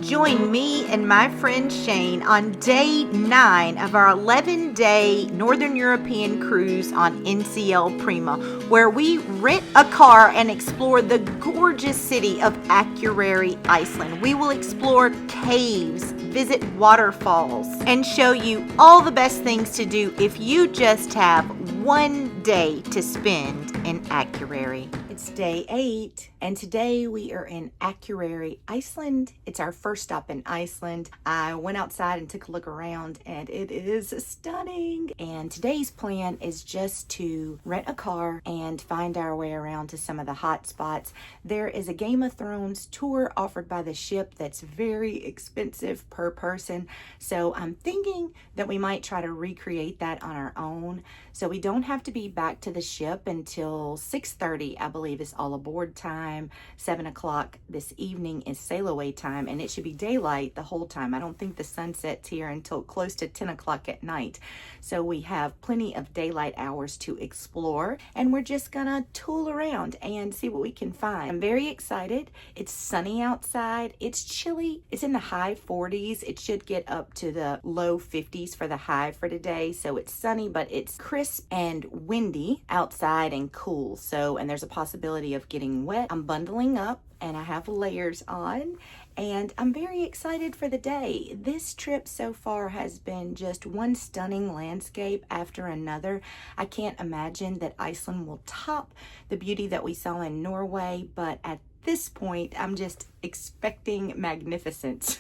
Join me and my friend Shane on day 9 of our 11-day Northern European cruise on NCL Prima, where we rent a car and explore the gorgeous city of Akureyri, Iceland. We will explore caves, visit waterfalls, and show you all the best things to do if you just have one day to spend in Akureyri. It's day 8, and today we are in Akureyri, Iceland. It's our first stop in Iceland. I went outside and took a look around, and it is stunning. And today's plan is just to rent a car and find our way around to some of the hot spots. There is a Game of Thrones tour offered by the ship that's very expensive per person. So I'm thinking that we might try to recreate that on our own. So we don't have to be back to the ship until 6:30, I believe, is all aboard time. 7 o'clock this evening is sail away time, and it should be daylight the whole time. I don't think the sun sets here until close to 10 o'clock at night. So we have plenty of daylight hours to explore, and we're just gonna tool around and see what we can find. I'm very excited. It's sunny outside. It's chilly. It's in the high 40s. It should get up to the low 50s for the high for today. So it's sunny, but it's crisp and windy outside and cool. So, and there's a possibility of getting wet. I'm bundling up and I have layers on, and I'm very excited for the day. This trip so far has been just one stunning landscape after another. I can't imagine that Iceland will top the beauty that we saw in Norway, but at this point, I'm just expecting magnificence.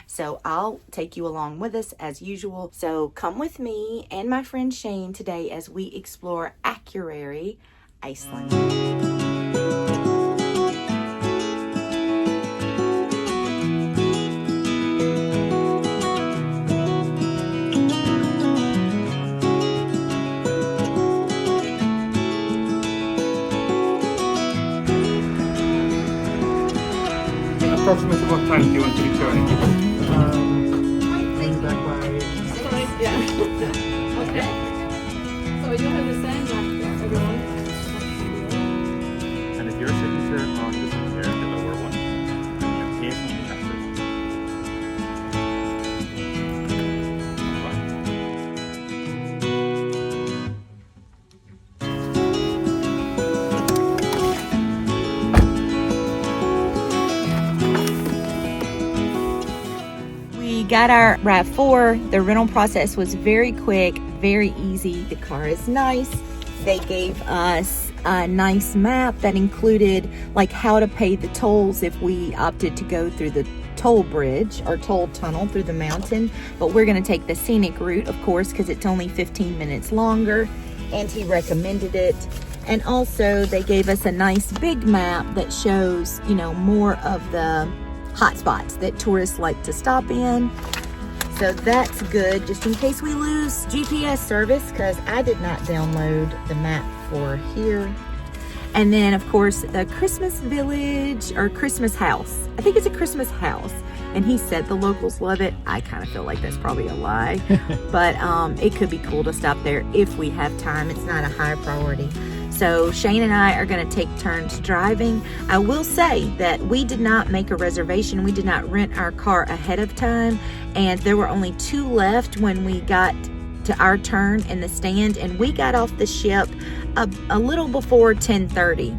So I'll take you along with us as usual. So come with me and my friend Shane today as we explore Akureyri, Iceland. Approximately what time do you want to be turning? Back by... Yeah. Okay. So you have the same like everyone? And if your signature on this one here, the lower one, and your case on the after. Got our RAV4. The rental process was very quick, very easy. The car is nice. They gave us a nice map that included like how to pay the tolls if we opted to go through the toll bridge or toll tunnel through the mountain. But we're going to take the scenic route, of course, because it's only 15 minutes longer, and he recommended it. And also they gave us a nice big map that shows, you know, more of the hot spots that tourists like to stop in. So that's good, just in case we lose GPS service, because I did not download the map for here. And then of course the Christmas village or Christmas house. I think it's a Christmas house. And he said the locals love it. I kind of feel like that's probably a lie. But it could be cool to stop there if we have time. It's not a high priority. So Shane and I are going to take turns driving. I will say that we did not make a reservation. We did not rent our car ahead of time. And there were only 2 left when we got to our turn in the stand. And we got off the ship a little before 10:30.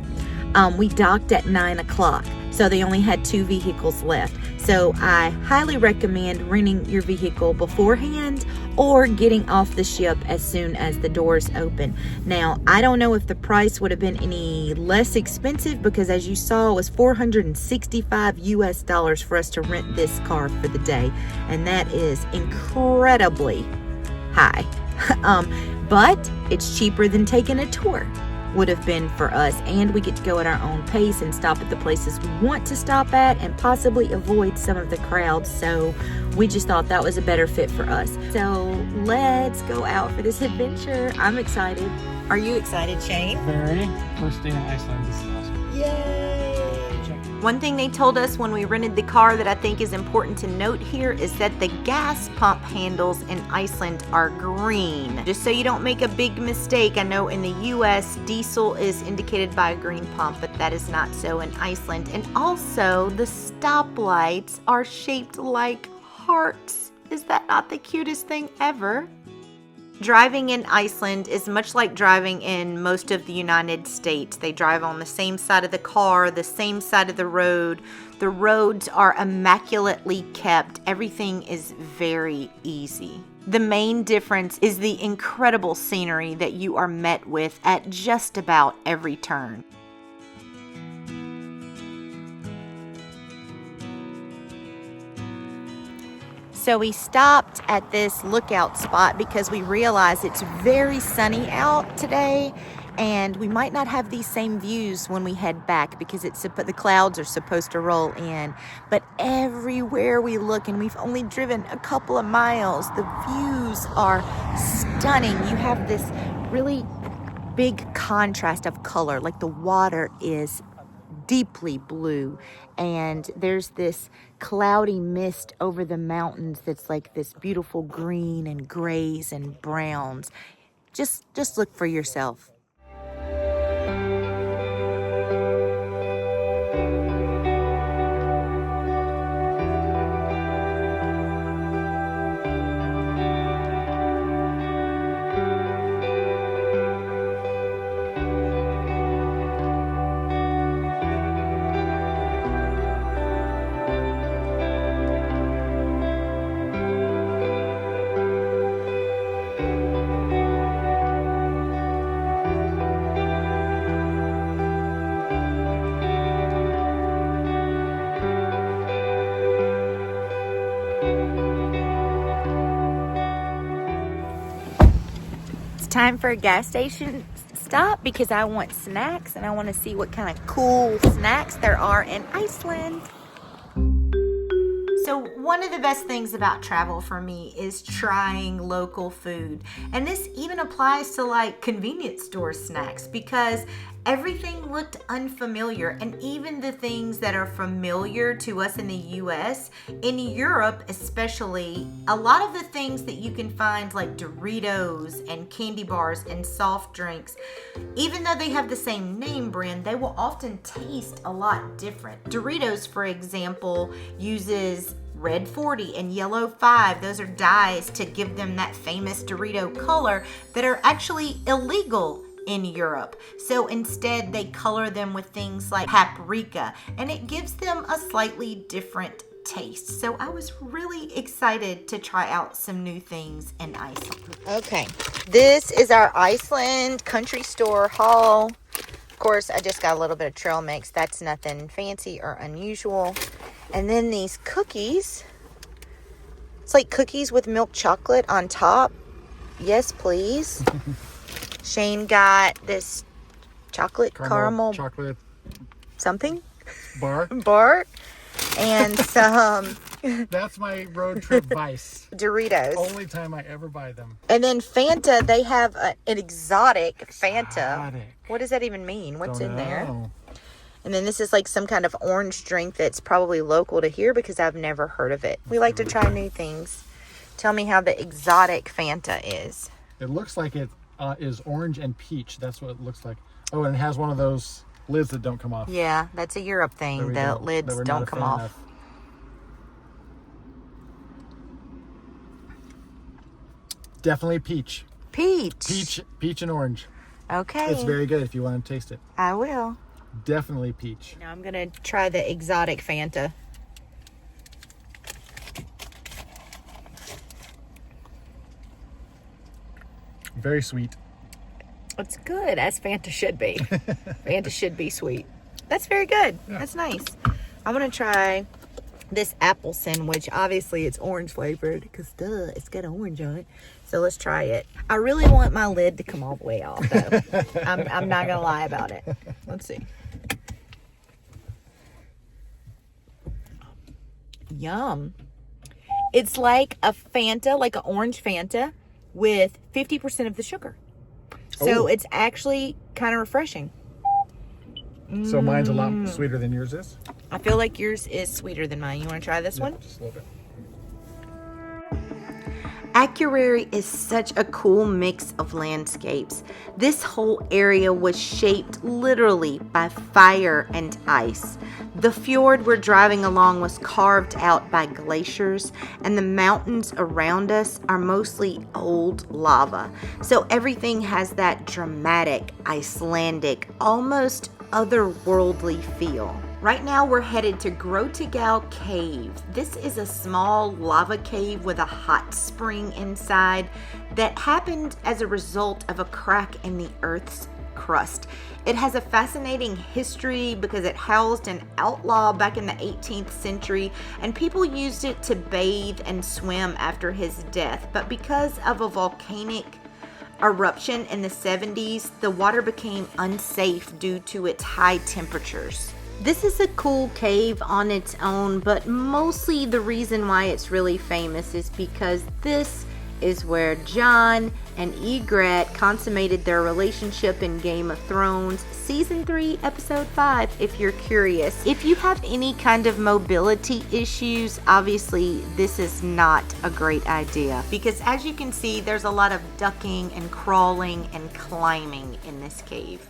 We docked at 9 o'clock. So they only had 2 vehicles left. So I highly recommend renting your vehicle beforehand or getting off the ship as soon as the doors open. Now, I don't know if the price would have been any less expensive, because as you saw, it was $465 US for us to rent this car for the day. And that is incredibly high. But it's cheaper than taking a tour would have been for us, and we get to go at our own pace and stop at the places we want to stop at and possibly avoid some of the crowds. So we just thought that was a better fit for us. So let's go out for this adventure. I'm excited. Are you excited, Shane? Very. First day in Iceland. This is awesome. Yay! Check. One thing they told us when we rented the car that I think is important to note here is that the gas pump handles in Iceland are green. Just so you don't make a big mistake, I know in the US diesel is indicated by a green pump, but that is not so in Iceland. And also the stoplights are shaped like hearts. Is that not the cutest thing ever? Driving in Iceland is much like driving in most of the United States. They drive on the same side of the car, the same side of the road. The roads are immaculately kept. Everything is very easy. The main difference is the incredible scenery that you are met with at just about every turn. So we stopped at this lookout spot because we realized it's very sunny out today and we might not have these same views when we head back because the clouds are supposed to roll in. But everywhere we look, and we've only driven a couple of miles, the views are stunning. You have this really big contrast of color, like the water is deeply blue and there's this cloudy mist over the mountains that's like this beautiful green and grays and browns. Just look for yourself. Time for a gas station stop because I want snacks and I want to see what kind of cool snacks there are in Iceland. So one of the best things about travel for me is trying local food. And this even applies to like convenience store snacks because everything looked unfamiliar, and even the things that are familiar to us in the US, in Europe especially, a lot of the things that you can find like Doritos and candy bars and soft drinks, even though they have the same name brand, they will often taste a lot different. Doritos, for example, uses red 40 and yellow 5. Those are dyes to give them that famous Dorito color that are actually illegal in Europe. So instead they color them with things like paprika and it gives them a slightly different taste. So I was really excited to try out some new things in Iceland. Okay, this is our Iceland country store haul. Of course, I just got a little bit of trail mix. That's nothing fancy or unusual. And then these cookies. It's like cookies with milk chocolate on top. Yes, please. Shane got this caramel chocolate something bar and some that's my road trip vice. Doritos. Only time I ever buy them. And then Fanta, they have an exotic Fanta. Exotic. What does that even mean? What's Don't in there? know. And then this is like some kind of orange drink that's probably local to here because I've never heard of it. We like to try new things. Tell me how the exotic Fanta is. It looks like it is orange and peach. That's what it looks like. Oh, and it has one of those lids that don't come off. Yeah, that's a Europe thing. The lids don't come off. Definitely peach. Peach Peach and orange. Okay. It's very good if you want to taste it. I will. Definitely peach. Now I'm gonna try the exotic Fanta. Very sweet. It's good, as Fanta should be. Fanta should be sweet. That's very good. Yeah. That's nice. I'm gonna try this apple sandwich. Obviously it's orange flavored because duh, it's got orange on it. So let's try it. I really want my lid to come all the way off though. I'm not gonna lie about it. Let's see. Yum. It's like a Fanta, like an orange Fanta with 50% of the sugar. So it's actually kind of refreshing. So mine's a lot sweeter than yours is. I feel like yours is sweeter than mine. You want to try this one? Just a little bit. Akureyri is such a cool mix of landscapes. This whole area was shaped literally by fire and ice. The fjord we're driving along was carved out by glaciers, and the mountains around us are mostly old lava. So everything has that dramatic, Icelandic, almost otherworldly feel. Right now we're headed to Grjotagja Cave. This is a small lava cave with a hot spring inside that happened as a result of a crack in the Earth's crust. It has a fascinating history because it housed an outlaw back in the 18th century, and people used it to bathe and swim after his death. But because of a volcanic eruption in the 70s, the water became unsafe due to its high temperatures. This is a cool cave on its own, but mostly the reason why it's really famous is because this is where Jon and Ygritte consummated their relationship in Game of Thrones, Season 3, Episode 5, if you're curious. If you have any kind of mobility issues, obviously this is not a great idea, because as you can see, there's a lot of ducking and crawling and climbing in this cave.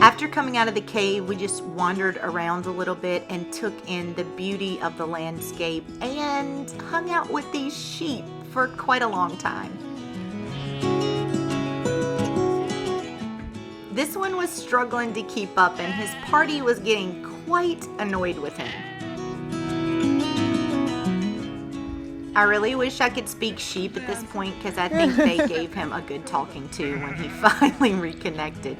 After coming out of the cave, we just wandered around a little bit and took in the beauty of the landscape and hung out with these sheep for quite a long time. This one was struggling to keep up, and his party was getting quite annoyed with him. I really wish I could speak sheep at this point, because I think they gave him a good talking to when he finally reconnected.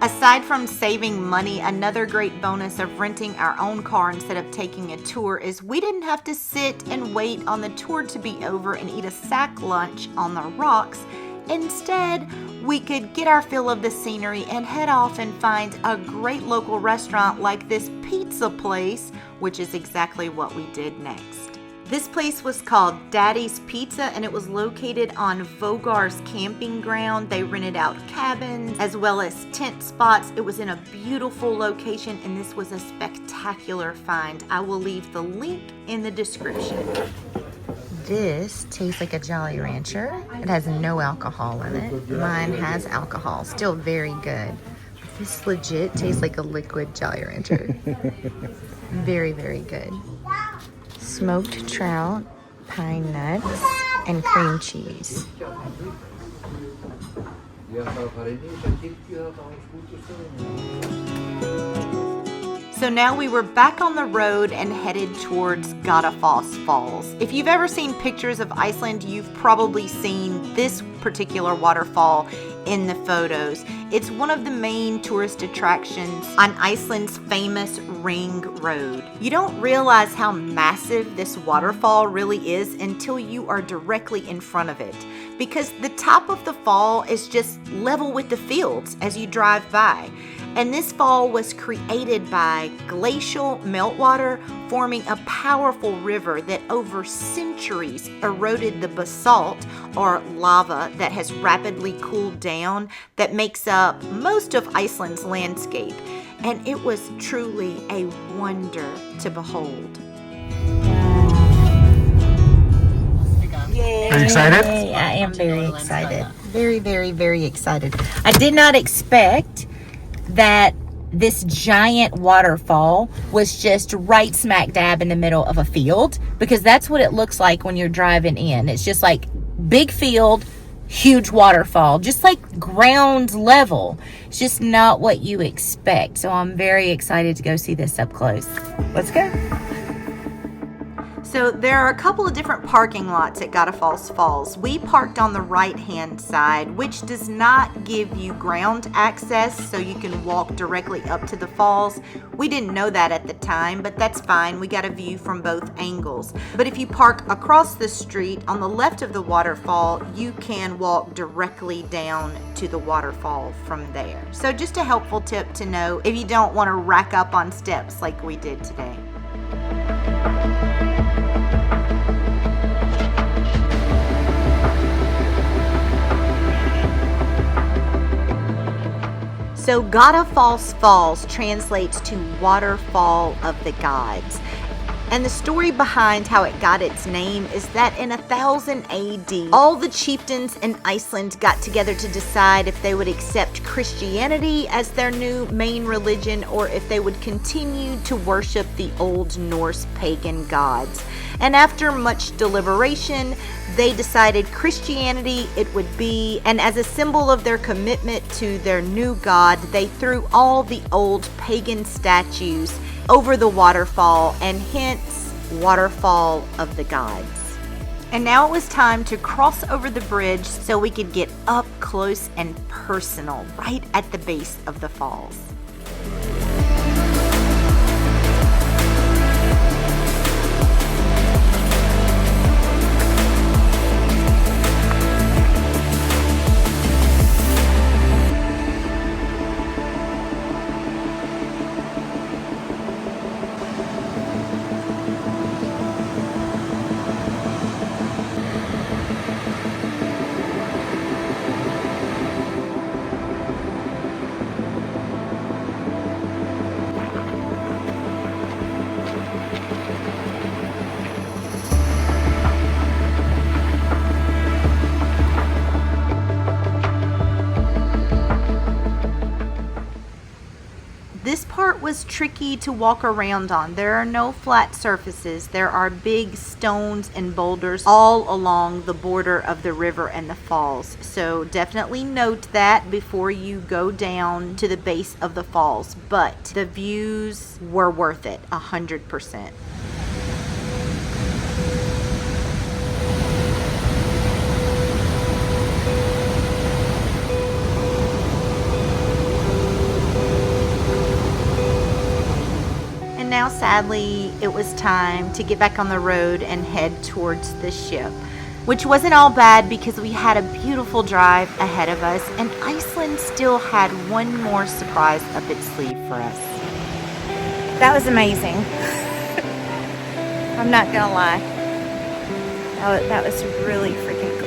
Aside from saving money, another great bonus of renting our own car instead of taking a tour is we didn't have to sit and wait on the tour to be over and eat a sack lunch on the rocks. Instead, we could get our fill of the scenery and head off and find a great local restaurant like this pizza place, which is exactly what we did next. This place was called Daddi's Pizza, and it was located on Vogar's camping ground. They rented out cabins as well as tent spots. It was in a beautiful location, and this was a spectacular find. I will leave the link in the description. This tastes like a Jolly Rancher. It has no alcohol in it. Mine has alcohol, still very good. This legit tastes like a liquid Jolly Rancher. Very, very good. Smoked trout, pine nuts, and cream cheese. So now we were back on the road and headed towards Godafoss Falls. If you've ever seen pictures of Iceland, you've probably seen this particular waterfall in the photos. It's one of the main tourist attractions on Iceland's famous ring road. You don't realize how massive this waterfall really is until you are directly in front of it, because the top of the fall is just level with the fields as you drive by. And this fall was created by glacial meltwater forming a powerful river that over centuries eroded the basalt or lava that has rapidly cooled down that makes up most of Iceland's landscape. And it was truly a wonder to behold. Yay. Are you excited? I am very excited. Very, very, very excited. I did not expect that this giant waterfall was just right smack dab in the middle of a field, because that's what it looks like when you're driving in. It's just like big field, huge waterfall, just like ground level. It's just not what you expect. So I'm very excited to go see this up close. Let's go. So there are a couple of different parking lots at Godafoss Falls. We parked on the right-hand side, which does not give you ground access, so you can walk directly up to the falls. We didn't know that at the time, but that's fine. We got a view from both angles. But if you park across the street on the left of the waterfall, you can walk directly down to the waterfall from there. So just a helpful tip to know if you don't want to rack up on steps like we did today. So Godafoss Falls translates to waterfall of the gods. And the story behind how it got its name is that in 1000 AD, all the chieftains in Iceland got together to decide if they would accept Christianity as their new main religion or if they would continue to worship the Old Norse pagan gods. And after much deliberation, they decided Christianity it would be, and as a symbol of their commitment to their new god, they threw all the old pagan statues over the waterfall, and hence waterfall of the gods. And now it was time to cross over the bridge so we could get up close and personal right at the base of the falls. This part was tricky to walk around on. There are no flat surfaces. There are big stones and boulders all along the border of the river and the falls. So definitely note that before you go down to the base of the falls. But the views were worth it, 100%. Now, sadly, it was time to get back on the road and head towards the ship, which wasn't all bad because we had a beautiful drive ahead of us, and Iceland still had one more surprise up its sleeve for us. That was amazing. I'm not gonna lie. That was really freaking cool.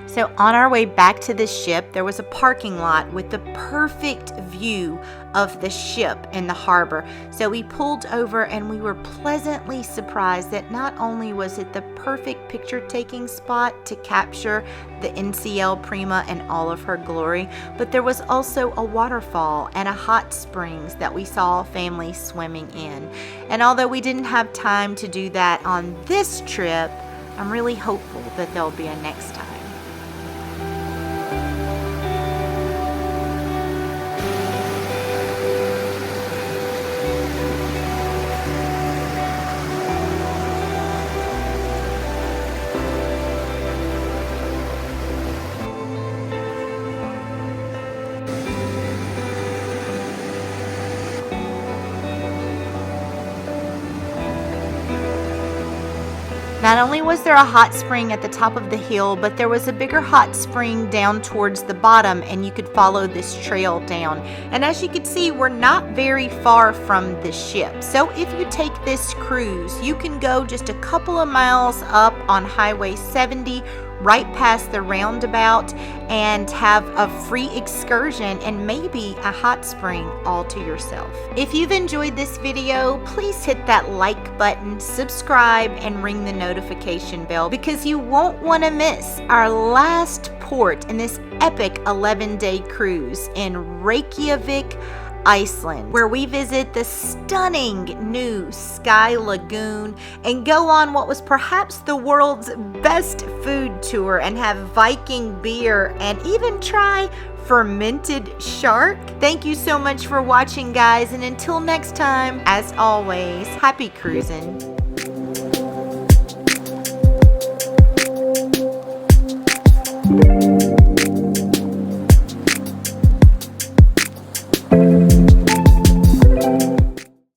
So on our way back to the ship, there was a parking lot with the perfect view of the ship in the harbor. So we pulled over and we were pleasantly surprised that not only was it the perfect picture-taking spot to capture the NCL Prima in all of her glory, but there was also a waterfall and a hot springs that we saw families swimming in. And although we didn't have time to do that on this trip, I'm really hopeful that there'll be a next time. Not only was there a hot spring at the top of the hill, but there was a bigger hot spring down towards the bottom, and you could follow this trail down. And as you can see, we're not very far from the ship. So if you take this cruise, you can go just a couple of miles up on Highway 70, right past the roundabout and have a free excursion and maybe a hot spring all to yourself. If you've enjoyed this video, please hit that like button, subscribe, and ring the notification bell because you won't want to miss our last port in this epic 11-day cruise in Reykjavik, Iceland, where we visit the stunning new Sky Lagoon and go on what was perhaps the world's best food tour and have Viking beer and even try fermented shark. Thank you so much for watching, guys, and until next time, as always, happy cruising.